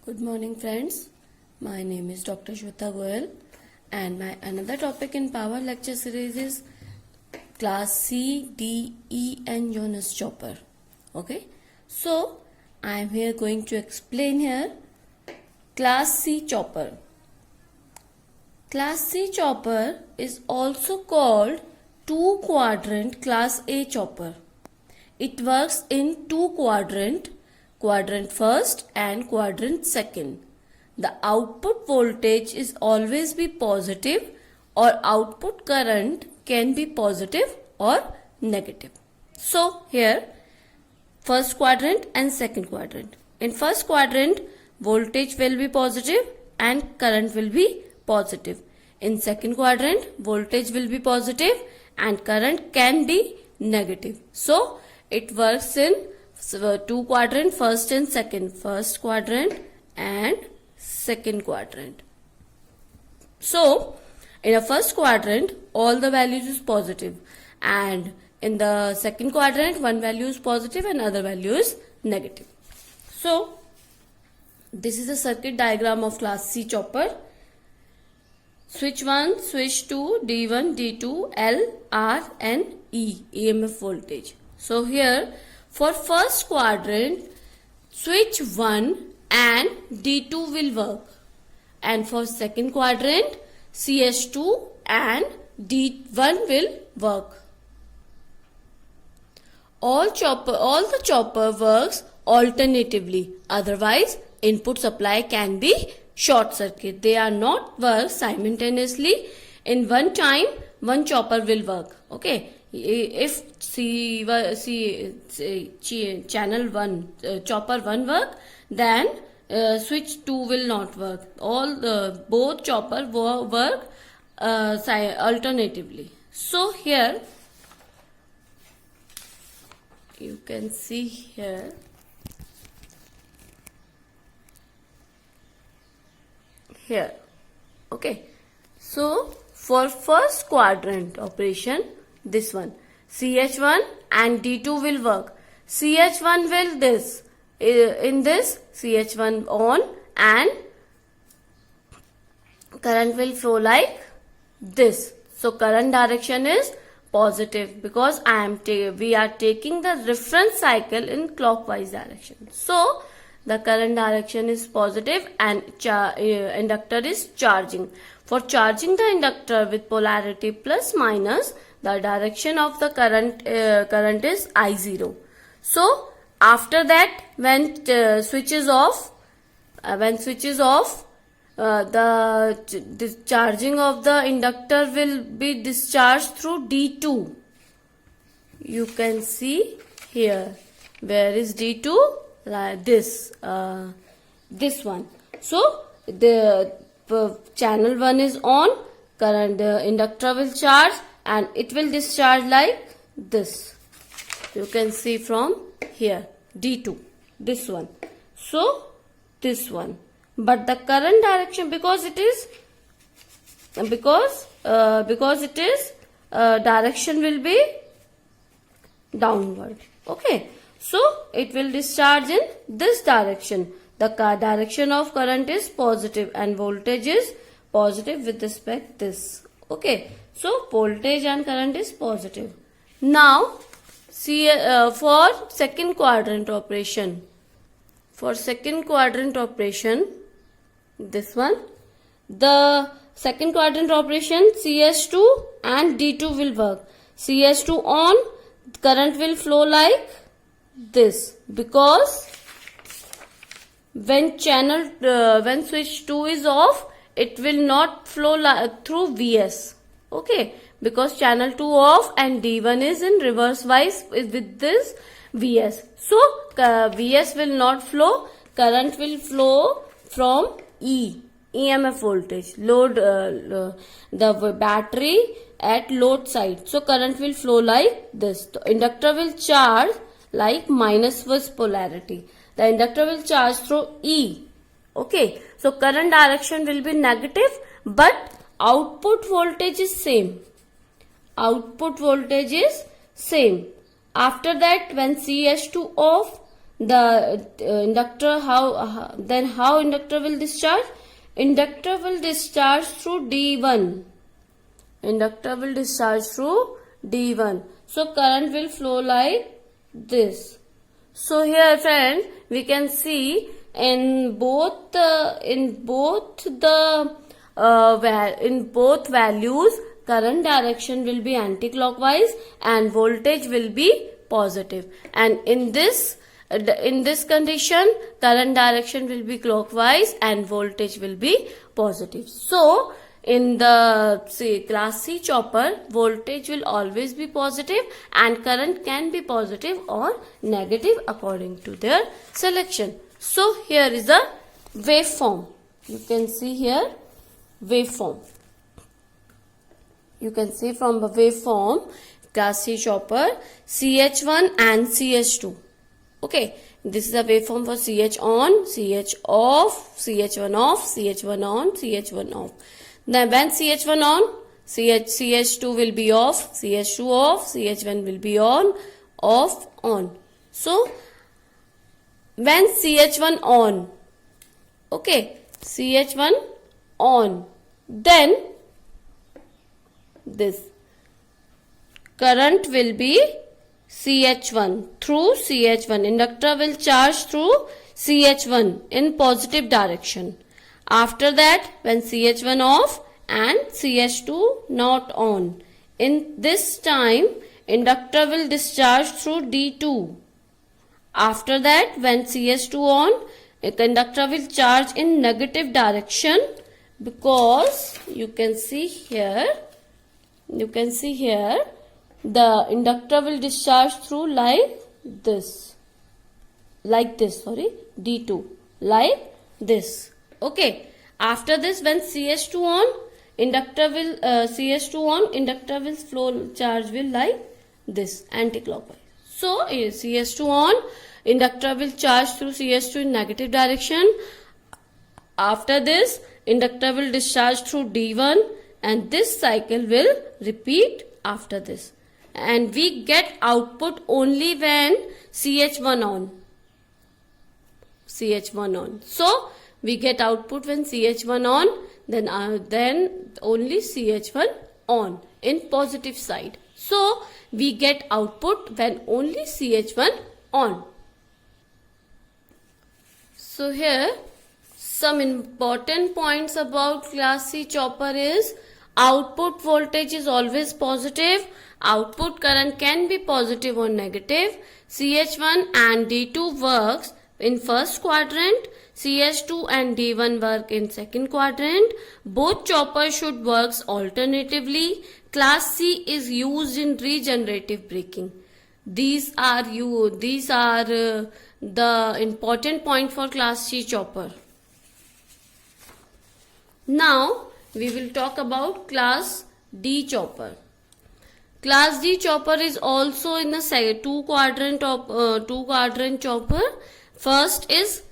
Good morning friends, my name is Dr. Shweta Goyal and my another topic in power lecture series is class C, D, E and Jonas chopper. Okay, so I am here going to explain here class C chopper. Class C chopper is also called two quadrant class A chopper. It works in two quadrant first and quadrant second. The output voltage is always be positive or output current can be positive or negative. So here first quadrant and second quadrant. In first quadrant voltage will be positive and current will be positive. In second quadrant voltage will be positive and current can be negative. So it works in two quadrant, first and second, first quadrant and second quadrant. So in a first quadrant all the values is positive and in the second quadrant one value is positive and other value is negative. So this is a circuit diagram of class C chopper. Switch 1, switch 2, D1, D2, L, R and E, EMF voltage. So here for first quadrant switch 1 and D2 will work and for second quadrant CS2 and D1 will work. All the chopper works alternatively, otherwise input supply can be short circuit. They are not work simultaneously. In one time one chopper will work. Okay, if channel 1 chopper 1 work, then switch 2 will not work. Both chopper work alternatively. So here you can see here okay. So for first quadrant operation, this one CH1 and D2 will work. CH1 will this in this CH1 on and current will flow like this. So current direction is positive because we are taking the reference cycle in clockwise direction. So the current direction is positive and inductor is charging. For charging the inductor with polarity plus minus, the direction of the current is I0. So after that when switch is off, the charging of the inductor will be discharged through D2. You can see here. Where is D2? Like this one. So the channel 1 is on, current inductor will charge and it will discharge like this. You can see from here D2, this one. So this one, but the current direction because it is direction will be downward. Okay, so it will discharge in this direction. The direction of current is positive and voltage is positive with respect this. Okay, so voltage and current is positive. Now see for second quadrant operation. For second quadrant operation, this one, the second quadrant operation CS2 and D2 will work. CS2 on, current will flow like this because when switch 2 is off, it will not flow through Vs. Okay, because channel 2 off and D1 is in reverse wise with this Vs. So Vs will not flow, current will flow from EMF voltage, load the battery at load side. So current will flow like this. The inductor will charge like minus with polarity. The inductor will charge through E. Okay, so current direction will be negative but output voltage is same. Output voltage is same. After that when CS2 off, the inductor, how inductor will discharge? Inductor will discharge through D1. Inductor will discharge through D1. So current will flow like this. So here friend, we can see in both values, current direction will be anti-clockwise and voltage will be positive. And in this condition, current direction will be clockwise and voltage will be positive. So in the class C chopper, voltage will always be positive and current can be positive or negative according to their selection. So here is the waveform. You can see here waveform. You can see from the waveform, class C chopper, CH1 and CH2. Okay, this is the waveform for CH on, CH off, CH1 off, CH1 on, CH1 off. Then when CH1 on, CH2 will be off, CH2 off, CH1 will be on, off, on. So when CH1 on, okay, CH1 on, then this current will be CH1 through CH1. Inductor will charge through CH1 in positive direction. After that, when CH1 off and CH2 not on, in this time inductor will discharge through D2. After that, when CH2 on, the inductor will charge in negative direction, because you can see here the inductor will discharge through like this, D2, like this. Okay. After this, when CH2 on, inductor will flow charge will like this, anti-clockwise. So CH2 on, inductor will charge through CH2 in negative direction. After this, inductor will discharge through D1, and this cycle will repeat after this. And we get output only when CH1 on. So we get output when CH1 on, then only CH1 on in positive side. So we get output when only CH1 on. So here some important points about class C chopper is output voltage is always positive. Output current can be positive or negative. CH1 and D2 works in first quadrant. CH2 and D1 work in second quadrant. Both choppers should work alternatively. Class C is used in regenerative braking. These are the important point for class C chopper. Now we will talk about class D chopper. Class D chopper is also in the two quadrant chopper. First is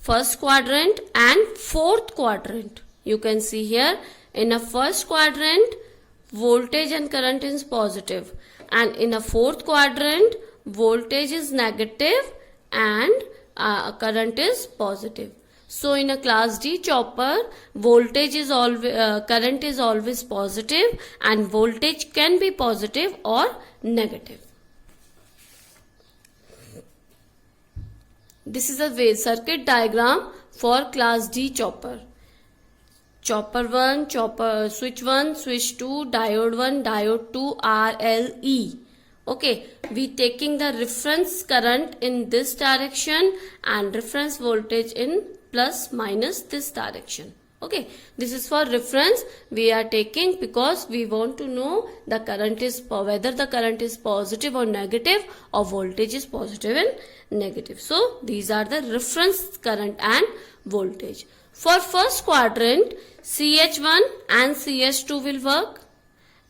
first quadrant and fourth quadrant. You can see here in a first quadrant voltage and current is positive, and in a fourth quadrant voltage is negative and current is positive. So in a class D chopper, current is always positive and voltage can be positive or negative. This is a circuit diagram for class D chopper. Chopper 1, switch 1, switch 2, diode 1, diode 2, RLE. Okay, we taking the reference current in this direction and reference voltage in plus minus this direction. Okay, this is for reference we are taking because we want to know the current is whether the current is positive or negative, or voltage is positive and negative. So these are the reference current and voltage. For first quadrant, CH1 and CH2 will work,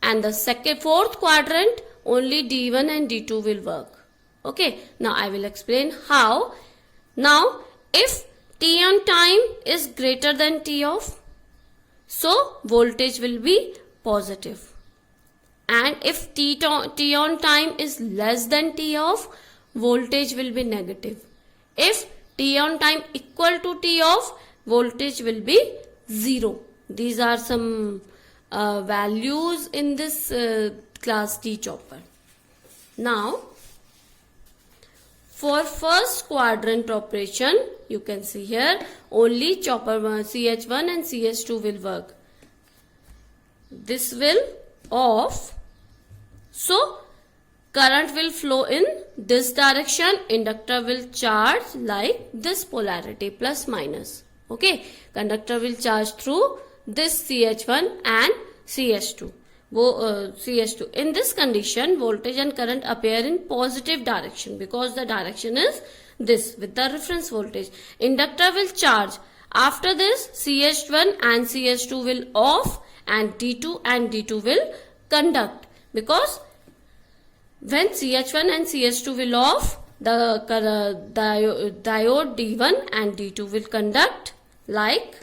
and the fourth quadrant only D1 and D2 will work. Okay, now I will explain how. Now if T on time is greater than T off, so voltage will be positive. And if T on time is less than T off, voltage will be negative. If T on time equal to T off, voltage will be 0. These are some values in this class D chopper. Now, for first quadrant operation, you can see here only chopper CH1 and CH2 will work. This will off. So, current will flow in this direction. Inductor will charge like this polarity, plus minus. Okay. Conductor will charge through this CH1 and CH2. CH2. In this condition, voltage and current appear in positive direction because the direction is this with the reference voltage. Inductor will charge. After this, CH1 and CH2 will off and D2 will conduct, because when CH1 and CH2 will off, the diode D1 and D2 will conduct like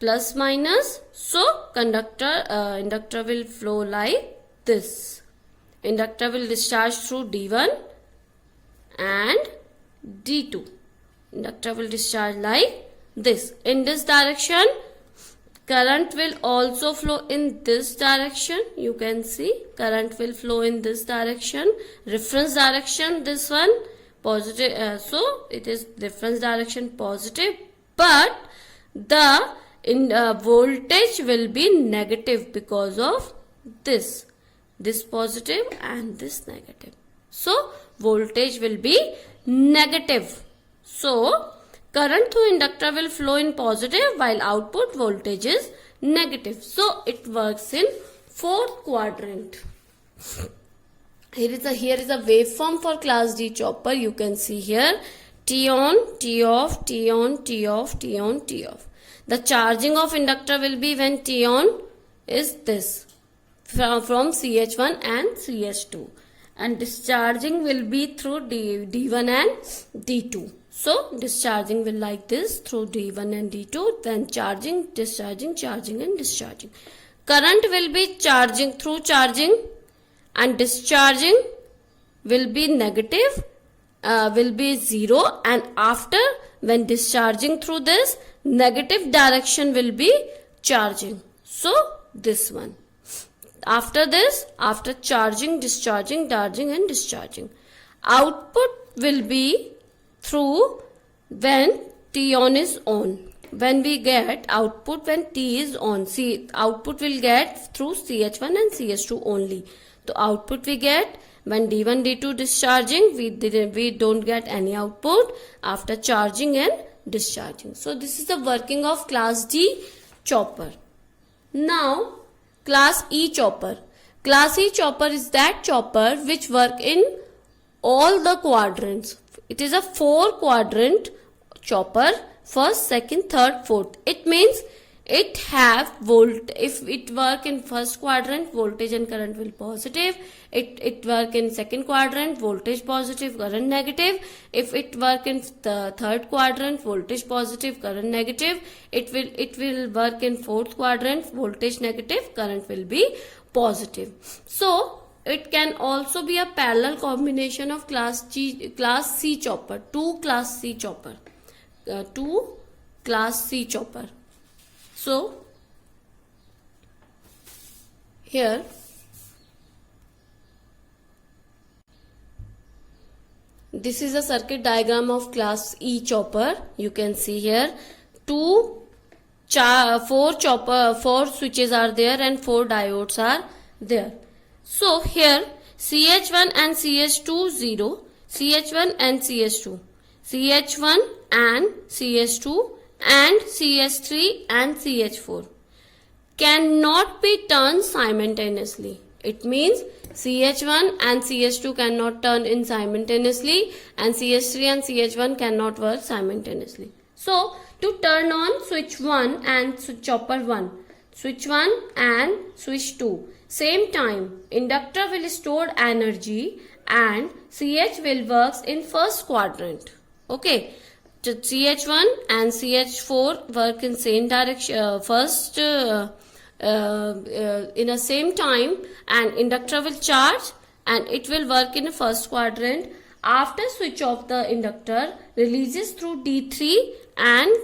plus minus. So inductor will flow like this. Inductor will discharge through D1 and D2. Inductor will discharge like this. In this direction, current will also flow in this direction. You can see current will flow in this direction. Reference direction, this one, positive. So it is reference direction positive, but the voltage will be negative because of this positive and this negative. So voltage will be negative. So current through inductor will flow in positive while output voltage is negative. So it works in fourth quadrant. Here is a waveform for class D chopper. You can see here T on, T off, T on, T off, T on, T off. The charging of inductor will be when T on is this from CH1 and CH2, and discharging will be through D1 and D2. So discharging will like this through D1 and D2, then charging, discharging, charging and discharging. Current will be charging through charging, and discharging will be negative, will be 0, and after when discharging through this, negative direction will be charging. So this one. After this, after charging, discharging, charging and discharging. Output will be through when T on is on. When we get output when T is on, see, output will get through CH1 and CH2 only. The output we get when D1, D2 discharging, we don't get any output after charging and discharging. So this is the working of class D chopper. Now class E chopper. Class E chopper is that chopper which work in all the quadrants. It is a 4 quadrant chopper, first, second, third, fourth. It means it have if it work in first quadrant, voltage and current will positive. It work in second quadrant, voltage positive, current negative. If it work in the third quadrant, voltage positive, current negative. It will work in fourth quadrant, voltage negative, current will be positive. So it can also be a parallel combination of class C chopper, 2 class C chopper, 2 class C chopper. So here this is a circuit diagram of class E chopper. You can see here 4 switches are there and 4 diodes are there. So here CH1 and CH2 0, CH1 and CH2, CH1 and CH2 and CH3 and CH4 cannot be turned simultaneously. It means CH1 and CH2 cannot turn in simultaneously, and CH3 and CH1 cannot work simultaneously. So to turn on switch 1 and chopper 1, switch 1 and switch 2, same time inductor will store energy and CH will works in first quadrant. Okay. CH1 and CH4 work in same direction, first in a same time, and inductor will charge and it will work in the first quadrant. after switch off the inductor releases through D3 and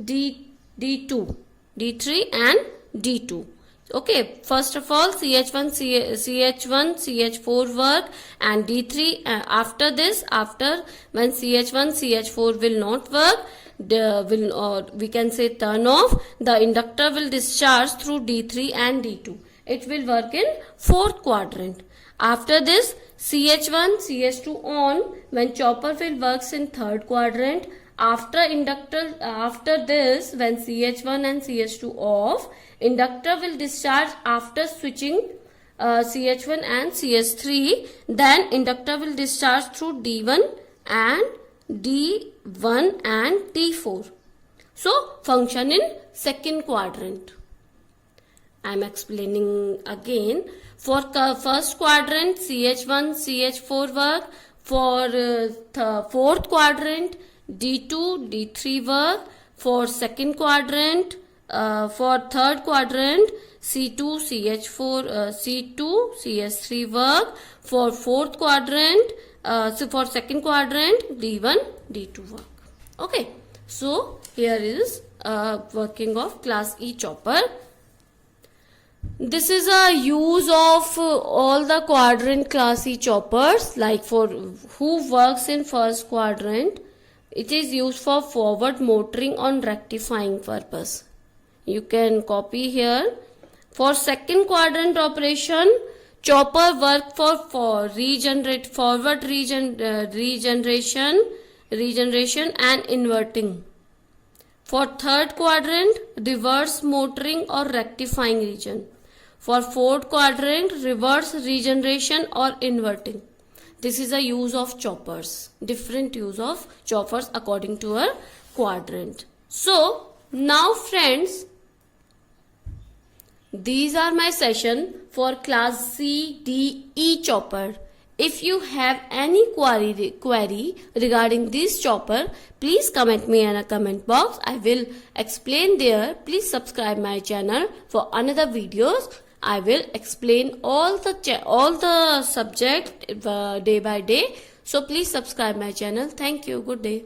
D2. D3 and D2. Okay, first of all CH1, CH4 work, and D3 after this, after when CH1, CH4 will not work, we can say turn off, the inductor will discharge through D3 and D2. It will work in fourth quadrant. After this CH1, CH2 on, when chopper will works in third quadrant. After this, when CH1 and CH2 off, inductor will discharge after switching CH1 and CH3. Then inductor will discharge through D1 and D4. So function in second quadrant. I am explaining again. For first quadrant CH1, CH4 work. For fourth quadrant D2, D3 work. For second quadrant, for third quadrant C2, CH4, C2, CH3 work. For fourth quadrant, for second quadrant D1, D2 work. Okay, so here is working of class E chopper. This is a use of all the quadrant class E choppers, like for who works in first quadrant. It is used for forward motoring on rectifying purpose. You can copy here. For second quadrant operation, chopper work for forward regeneration and inverting. For third quadrant, reverse motoring or rectifying region. For fourth quadrant, reverse regeneration or inverting. This is a use of choppers. Different use of choppers according to a quadrant. So, now friends, these are my session for class C, D, E chopper. If you have any query regarding this chopper, please comment me in a comment box. I will explain there. Please subscribe my channel for another videos. I will explain all the subject day by day. So please subscribe my channel. Thank you. Good day.